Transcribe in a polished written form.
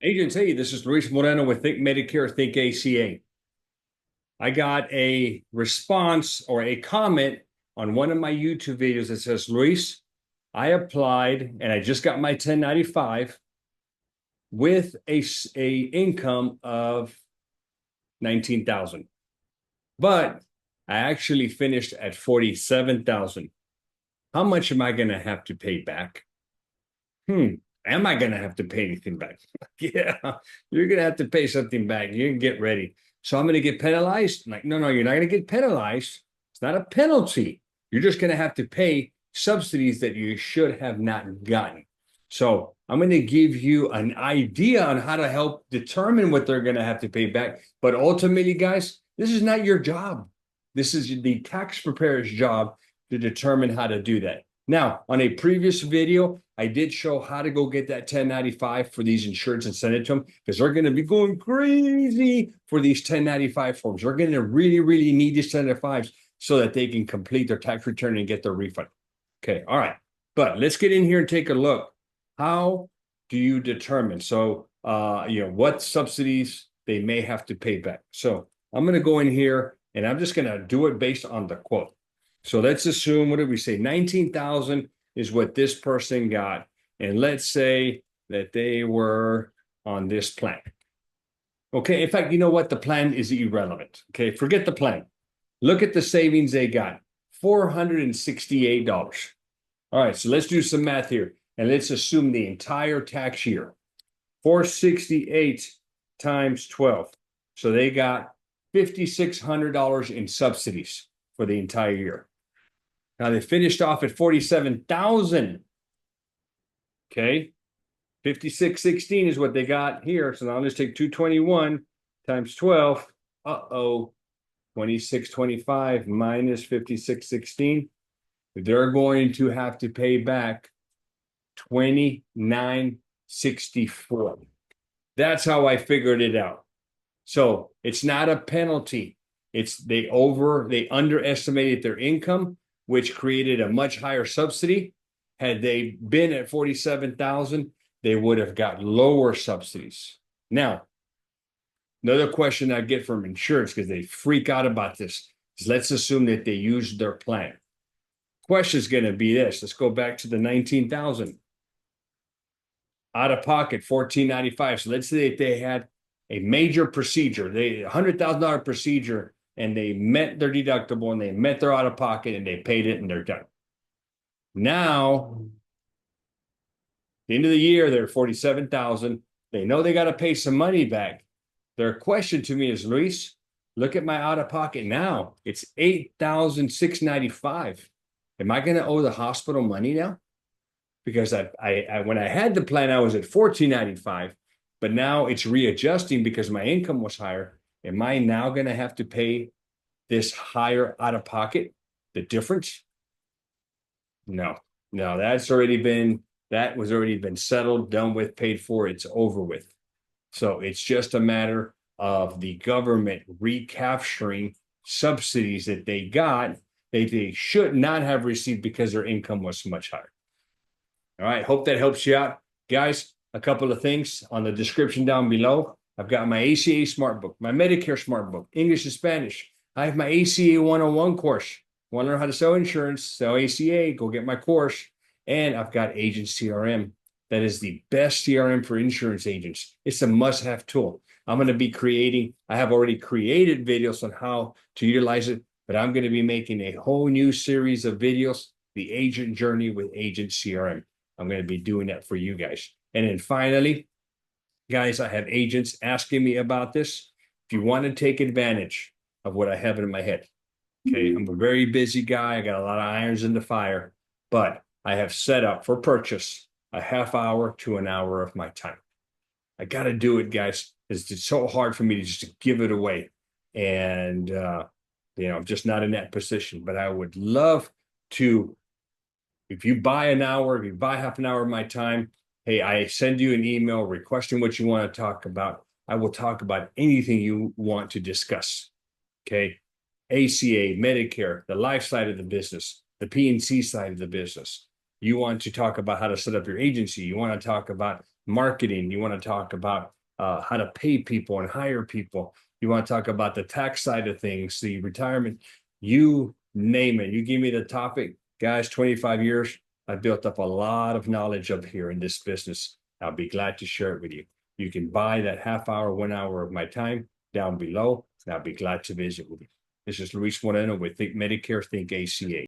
Agents, hey, this is Luis Moreno with Think Medicare, Think ACA. I got a response or a comment on one of my YouTube videos that says, Luis, I applied and I just got my 1095 with a income of 19,000, but I actually finished at 47,000. How much am I going to have to pay back? Hmm. Am I going to have to pay anything back? Yeah, you're going to have to pay something back. You can get ready. So I'm going to get penalized? I'm like, no, you're not going to get penalized. It's not a penalty. You're just going to have to pay subsidies that you should have not gotten. So I'm going to give you an idea on how to help determine what they're going to have to pay back. But ultimately, guys, this is not your job. This is the tax preparer's job to determine how to do that. Now, on a previous video, I did show how to go get that 1095 for these insureds and send it to them because they're going to be going crazy for these 1095 forms. They're going to really need these 1095s so that they can complete their tax return and get their refund. Okay, all right. But let's get in here and take a look. How do you determine? So, what subsidies they may have to pay back. So I'm going to go in here and I'm just going to do it based on the quote. So let's assume, what did we say? 19,000 is what this person got. And let's say that they were on this plan. Okay, in fact, you know what? The plan is irrelevant. Okay, forget the plan. Look at the savings they got, $468. All right, so let's do some math here. And let's assume the entire tax year, 468 times 12. So they got $5,600 in subsidies for the entire year. Now they finished off at 47,000. Okay. 5616 is what they got here. So now let's take 221 times 12. 2625 minus 5616. They're going to have to pay back 2964. That's how I figured it out. So it's not a penalty. It's they underestimated their income, which created a much higher subsidy. Had they been at 47,000, they would have got lower subsidies. Now, another question I get from insurance, because they freak out about this, is let's assume that they used their plan. Question is going to be this. Let's go back to the 19,000. Out of pocket, 1,495. So let's say that they had a major procedure, $100,000 procedure, and they met their deductible and they met their out of pocket and they paid it and they're done. Now, the end of the year, they're 47,000. They know they got to pay some money back. Their question to me is, Luis, look at my out of pocket now. It's $8,695. Am I going to owe the hospital money now? Because when I had the plan, I was at $1,495, but now it's readjusting because my income was higher. Am I now going to have to pay this higher out of pocket, the difference? No, that was already been settled, done with, paid for. It's over with. So it's just a matter of the government recapturing subsidies that they got that they should not have received because their income was much higher. All right, hope that helps you out. Guys, a couple of things on the description down below. I've got my ACA Smartbook, my Medicare Smartbook, English and Spanish. I have my ACA 101 course. Want to learn how to sell insurance, sell ACA, go get my course. And I've got Agent CRM. That is the best CRM for insurance agents. It's a must-have tool. I'm going to be I have already created videos on how to utilize it, but I'm going to be making a whole new series of videos, the agent journey with Agent CRM. I'm going to be doing that for you guys. And then finally, guys, I have agents asking me about this. If you want to take advantage of what I have in my head, okay, I'm a very busy guy. I got a lot of irons in the fire, but I have set up for purchase a half hour to an hour of my time. I got to do it, guys. It's so hard for me to just give it away. And, I'm just not in that position, but I would love to. If you buy an hour, if you buy half an hour of my time, hey, I send you an email requesting what you want to talk about. I will talk about anything you want to discuss. Okay. ACA, Medicare, the life side of the business, the P&C side of the business. You want to talk about how to set up your agency. You want to talk about marketing. You want to talk about how to pay people and hire people. You want to talk about the tax side of things, the retirement, you name it. You give me the topic, guys, 25 years, I built up a lot of knowledge up here in this business. I'll be glad to share it with you. You can buy that half hour, 1 hour of my time down below, and I'll be glad to visit with you. This is Luis Moreno with Think Medicare, Think ACA.